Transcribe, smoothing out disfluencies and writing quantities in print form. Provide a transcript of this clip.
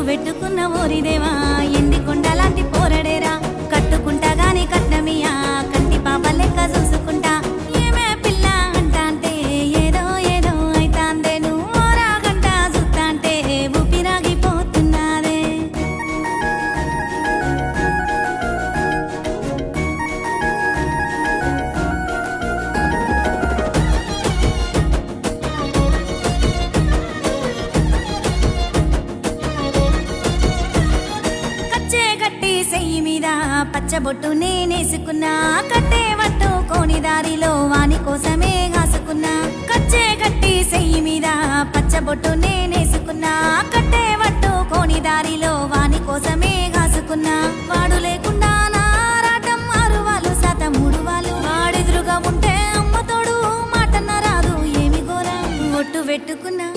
పెట్టుకున్న ఓరిదేవా ఎండి కొండలాంటి పోరడేరా కట్టుకుంటా గాని కట్నమియా కంటి పాప లెక్క చూసుకుంటా ఏమే పిల్ల అంటాంటే ఏదో ఏదో అయితాందే నువ్వు రాగంట చూస్తాంటే ఊపిరాగిపోతున్నాదే సెయ్యి మీద పచ్చబొట్టు నేనేసుకున్నా కట్టే పట్టుకోని దారిలో వాని కోసమే కాసుకున్నా కచ్చే కట్టి సెయ్యి మీద పచ్చబొట్టు నేనేసుకున్నా కట్టే పట్టుకోని దారిలో వాని కోసమే కాసుకున్నా వాడు లేకుండా నారాటం 6 వాళ్ళు శాత 3 వాళ్ళు వాడెదురుగా ఉంటే అమ్మ తోడు మాటన్న రాదు ఏమి ఘోరం ఒట్టు పెట్టుకున్నా